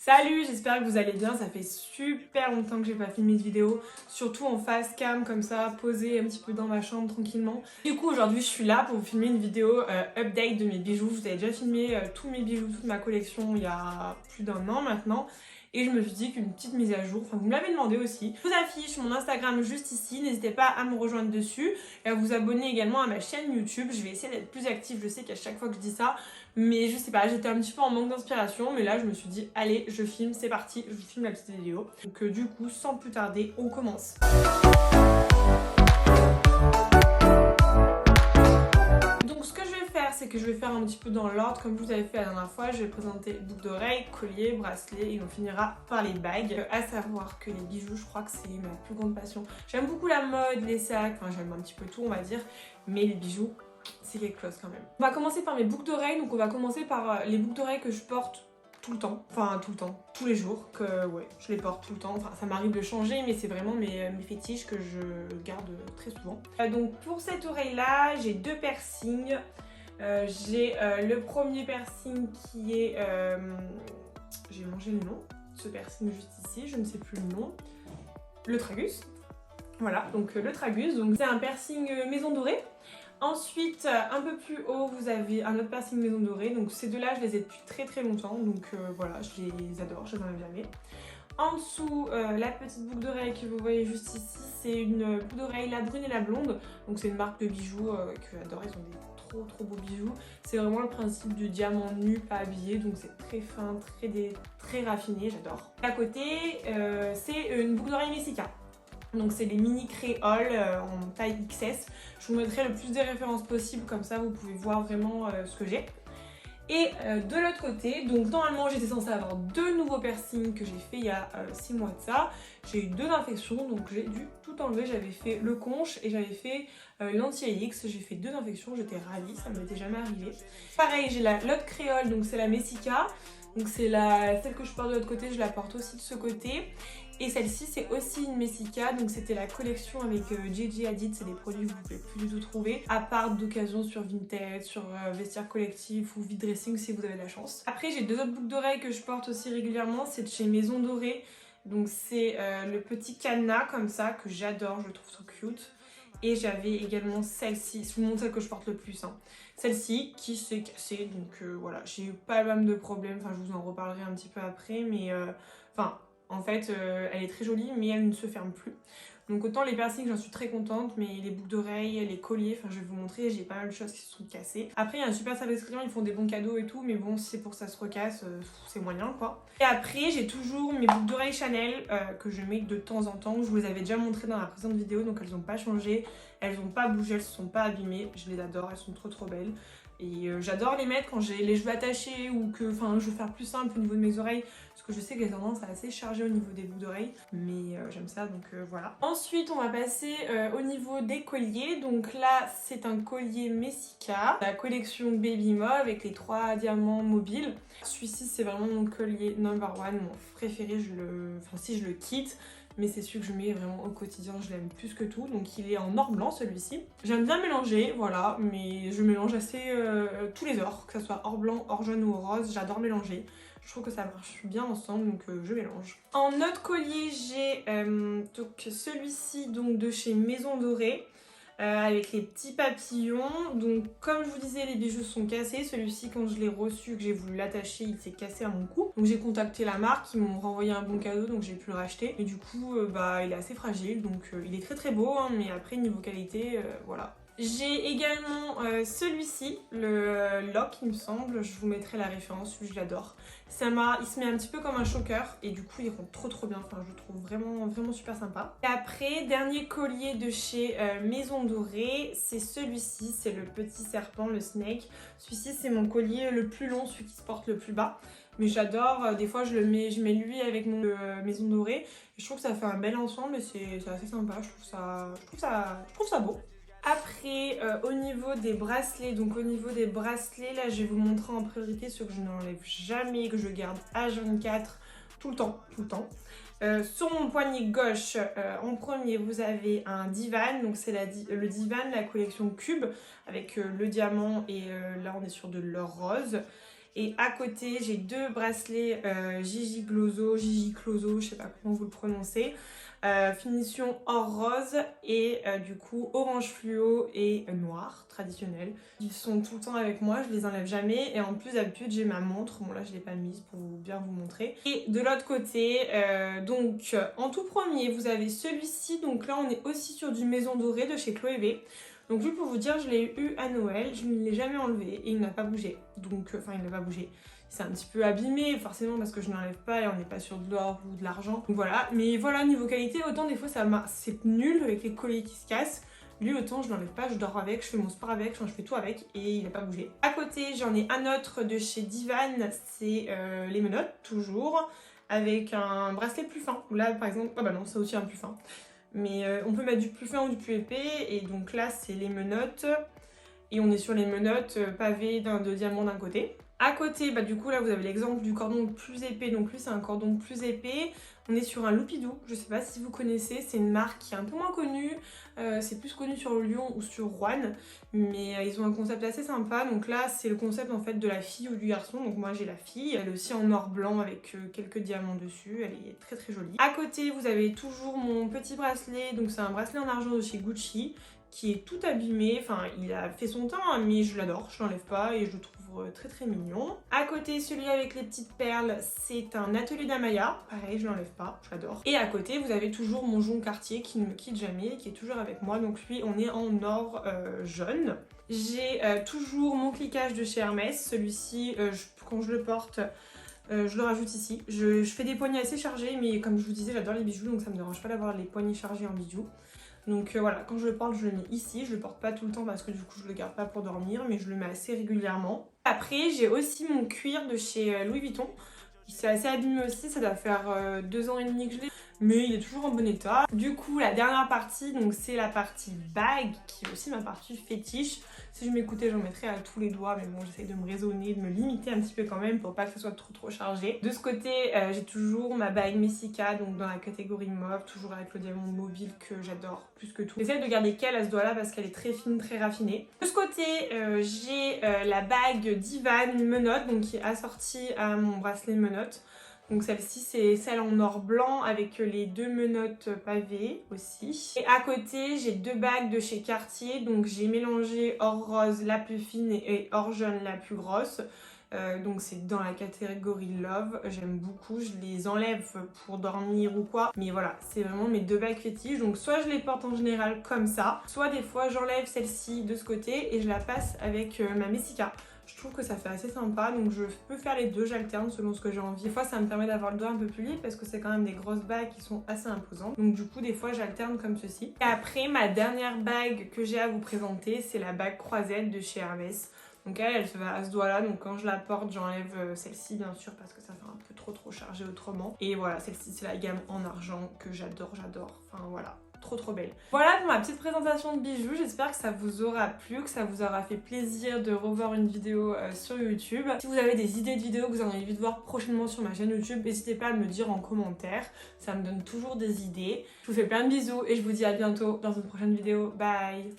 Salut, j'espère que vous allez bien, ça fait super longtemps que j'ai pas filmé de vidéo, surtout en face cam comme ça, posée un petit peu dans ma chambre tranquillement. Du coup aujourd'hui je suis là pour vous filmer une vidéo update de mes bijoux. Je vous avais déjà filmé tous mes bijoux, toute ma collection il y a plus d'un an maintenant. Et je me suis dit qu'une petite mise à jour, enfin vous me l'avez demandé aussi. Je vous affiche mon Instagram juste ici, n'hésitez pas à me rejoindre dessus et à vous abonner également à ma chaîne YouTube. Je vais essayer d'être plus active, je sais qu'à chaque fois que je dis ça, mais je sais pas, j'étais un petit peu en manque d'inspiration, mais là je me suis dit allez je filme, c'est parti, je filme la petite vidéo. Donc du coup sans plus tarder, on commence. Donc ce que je vais faire, c'est que je vais faire un petit peu dans l'ordre comme vous avez fait la dernière fois. Je vais présenter boucles d'oreilles, collier, bracelet et on finira par les bagues. À savoir que les bijoux, je crois que c'est ma plus grande passion. J'aime beaucoup la mode, les sacs, enfin j'aime un petit peu tout on va dire, mais les bijoux c'est quelque chose quand même. On va commencer par mes boucles d'oreilles, donc on va commencer par les boucles d'oreilles que je porte tout le temps, enfin tout le temps, tous les jours, que ouais, je les porte tout le temps, enfin ça m'arrive de changer mais c'est vraiment mes fétiches que je garde très souvent. Donc pour cette oreille là, j'ai deux piercings. J'ai le premier piercing qui est, j'ai mangé le nom, ce piercing juste ici, je ne sais plus le nom, le tragus. Voilà, donc le tragus, donc c'est un piercing maison dorée. Ensuite, un peu plus haut, vous avez un autre piercing maison dorée. Donc ces deux-là, je les ai depuis très longtemps. Donc voilà, je les adore, je les enlève jamais. En dessous, la petite boucle d'oreille que vous voyez juste ici, c'est une boucle d'oreille la brune et la blonde. Donc c'est une marque de bijoux que j'adore, ils ont des trop beaux bijoux. C'est vraiment le principe du diamant nu, pas habillé. Donc c'est très fin, très raffiné, j'adore. À côté, c'est une boucle d'oreille Messica. Donc c'est les mini créoles en taille XS. Je vous mettrai le plus de références possible, comme ça vous pouvez voir vraiment ce que j'ai. Et de l'autre côté, donc normalement j'étais censée avoir deux nouveaux piercings que j'ai fait il y a 6 mois de ça. J'ai eu deux infections, donc j'ai dû tout enlever. J'avais fait le conche et j'avais fait l'anti-AX. J'ai fait deux infections, j'étais ravie, ça ne m'était jamais arrivé. Pareil, j'ai l'autre créole, donc c'est la Messica. Donc c'est celle que je porte de l'autre côté, je la porte aussi de ce côté. Et celle-ci c'est aussi une Messica, donc c'était la collection avec Gigi Hadid, c'est des produits que vous pouvez plus du tout trouver, à part d'occasion sur Vinted, sur Vestiaire Collectif ou Vide Dressing si vous avez de la chance. Après j'ai deux autres boucles d'oreilles que je porte aussi régulièrement, c'est de chez Maison Dorée, donc c'est le petit cadenas comme ça que j'adore, je le trouve trop cute. Et j'avais également celle-ci, je vous montre celle que je porte le plus, hein. Celle-ci qui s'est cassée, donc voilà, j'ai eu pas mal de problèmes, enfin je vous en reparlerai un petit peu après, mais en fait, elle est très jolie, mais elle ne se ferme plus. Donc autant les piercings, j'en suis très contente, mais les boucles d'oreilles, les colliers, enfin je vais vous montrer, j'ai pas mal de choses qui se sont cassées. Après, il y a un super service client, ils font des bons cadeaux et tout, mais bon, si c'est pour que ça se recasse, c'est moyen quoi. Et après, j'ai toujours mes boucles d'oreilles Chanel que je mets de temps en temps. Je vous les avais déjà montrées dans la précédente vidéo, donc elles n'ont pas changé, elles n'ont pas bougé, elles se sont pas abîmées. Je les adore, elles sont trop belles. Et j'adore les mettre quand j'ai les cheveux attachés ou que je veux faire plus simple au niveau de mes oreilles. Parce que je sais que j'ai tendance à assez charger au niveau des boucles d'oreilles. Mais j'aime ça, donc voilà. Ensuite, on va passer au niveau des colliers. Donc là, c'est un collier Messica. La collection Baby Mo avec les 3 diamants mobiles. Celui-ci, c'est vraiment mon collier number one, mon préféré. Je le quitte. Mais c'est celui que je mets vraiment au quotidien, je l'aime plus que tout. Donc il est en or blanc celui-ci. J'aime bien mélanger, voilà, mais je mélange assez tous les ors, que ce soit or blanc, or jaune ou or rose, j'adore mélanger. Je trouve que ça marche bien ensemble, donc je mélange. En autre collier, j'ai donc celui-ci donc de chez Maison Dorée. Avec les petits papillons. Donc comme je vous disais, les bijoux sont cassés. Celui-ci, quand je l'ai reçu, que j'ai voulu l'attacher, il s'est cassé à mon cou. Donc j'ai contacté la marque, ils m'ont renvoyé un bon cadeau, donc j'ai pu le racheter. Et du coup, il est assez fragile, donc il est très beau, hein, mais après niveau qualité, voilà. J'ai également celui-ci, le Lock il me semble, je vous mettrai la référence, je l'adore. Il se met un petit peu comme un choker et du coup il rend trop bien, enfin je le trouve vraiment super sympa. Et après, dernier collier de chez Maison Dorée, c'est celui-ci, c'est le petit serpent, le snake. Celui-ci c'est mon collier le plus long, celui qui se porte le plus bas. Mais j'adore, des fois je mets lui avec mon Maison Dorée et je trouve que ça fait un bel ensemble et c'est assez sympa, je trouve ça beau. Après, au niveau des bracelets, là je vais vous montrer en priorité ceux que je n'enlève jamais, que je garde H24 tout le temps. Sur mon poignet gauche, en premier vous avez un divan, donc c'est le divan, la collection Cube, avec le diamant et là on est sur de l'or rose. Et à côté, j'ai 2 bracelets Gigi Closo, je sais pas comment vous le prononcez. Finition or rose et du coup orange fluo et noir traditionnel. Ils sont tout le temps avec moi, je les enlève jamais et en plus d'habitude j'ai ma montre, bon là je l'ai pas mise pour bien vous montrer. Et de l'autre côté, donc en tout premier vous avez celui-ci, donc là on est aussi sur du maison dorée de chez Chloé V. Donc lui pour vous dire je l'ai eu à Noël, je ne l'ai jamais enlevé et il n'a pas bougé, donc enfin il n'a pas bougé. C'est un petit peu abîmé forcément parce que je n'enlève pas et on n'est pas sur de l'or ou de l'argent. Donc voilà, mais voilà niveau qualité autant des fois c'est nul avec les colliers qui se cassent. Lui autant je n'enlève pas, je dors avec, je fais mon sport avec, enfin, je fais tout avec et il n'a pas bougé. À côté j'en ai un autre de chez Divan, c'est les menottes toujours avec un bracelet plus fin. Là par exemple, ah bah non c'est aussi un plus fin. Mais on peut mettre du plus fin ou du plus épais et donc là c'est les menottes et on est sur les menottes pavées de diamants d'un côté. À côté, bah du coup là vous avez l'exemple du cordon plus épais, donc lui c'est un cordon plus épais. On est sur un Loupidou, je sais pas si vous connaissez, c'est une marque qui est un peu moins connue, c'est plus connu sur Lyon ou sur Rouen, mais ils ont un concept assez sympa. Donc là c'est le concept en fait de la fille ou du garçon, donc moi j'ai la fille, elle est aussi en or blanc avec quelques diamants dessus, elle est très très jolie. À côté vous avez toujours mon petit bracelet, donc c'est un bracelet en argent de chez Gucci, qui est tout abîmé, enfin il a fait son temps hein, mais je l'adore, je l'enlève pas et je le trouve très très mignon. À côté celui avec les petites perles c'est un atelier d'Amaya, pareil je l'enlève pas, je l'adore. Et à côté vous avez toujours mon jonc Cartier qui ne me quitte jamais, qui est toujours avec moi, donc lui on est en or jaune. J'ai toujours mon cliquage de chez Hermès, celui-ci quand je le porte je le rajoute ici. Je fais des poignets assez chargés mais comme je vous disais j'adore les bijoux donc ça me dérange pas d'avoir les poignets chargés en bijoux. Donc voilà, quand je le porte, je le mets ici. Je le porte pas tout le temps parce que du coup, je le garde pas pour dormir, mais je le mets assez régulièrement. Après, j'ai aussi mon cuir de chez Louis Vuitton. C'est assez abîmé aussi, ça doit faire 2 ans et demi que je l'ai, mais il est toujours en bon état. Du coup, la dernière partie, donc c'est la partie bague, qui est aussi ma partie fétiche. Si je m'écoutais, j'en mettrais à tous les doigts, mais bon, j'essaie de me raisonner, de me limiter un petit peu quand même pour pas que ce soit trop chargé. De ce côté, j'ai toujours ma bague Messika, donc dans la catégorie mauve, toujours avec le diamant mobile que j'adore plus que tout. J'essaie de garder qu'elle à ce doigt-là parce qu'elle est très fine, très raffinée. De ce côté, j'ai la bague Divan, une menotte, donc qui est assortie à mon bracelet menotte. Donc celle-ci c'est celle en or blanc avec les 2 menottes pavées aussi. Et à côté j'ai 2 bagues de chez Cartier, donc j'ai mélangé or rose la plus fine et or jaune la plus grosse. Donc c'est dans la catégorie Love, j'aime beaucoup, je les enlève pour dormir ou quoi, mais voilà, c'est vraiment mes 2 bagues fétiches, donc soit je les porte en général comme ça, soit des fois j'enlève celle-ci de ce côté et je la passe avec ma Messika. Je trouve que ça fait assez sympa, donc je peux faire les deux, j'alterne selon ce que j'ai envie. Des fois ça me permet d'avoir le doigt un peu plus libre parce que c'est quand même des grosses bagues qui sont assez imposantes. Donc du coup des fois j'alterne comme ceci. Et après ma dernière bague que j'ai à vous présenter, c'est la bague croisette de chez Hermès. Donc elle se va à ce doigt là, donc quand je la porte j'enlève celle-ci bien sûr parce que ça fait un peu trop chargé autrement. Et voilà, celle-ci c'est la gamme en argent que j'adore, enfin voilà. Trop belle. Voilà pour ma petite présentation de bijoux, j'espère que ça vous aura plu, que ça vous aura fait plaisir de revoir une vidéo sur YouTube. Si vous avez des idées de vidéos que vous avez envie de voir prochainement sur ma chaîne YouTube, n'hésitez pas à me dire en commentaire, ça me donne toujours des idées. Je vous fais plein de bisous et je vous dis à bientôt dans une prochaine vidéo. Bye!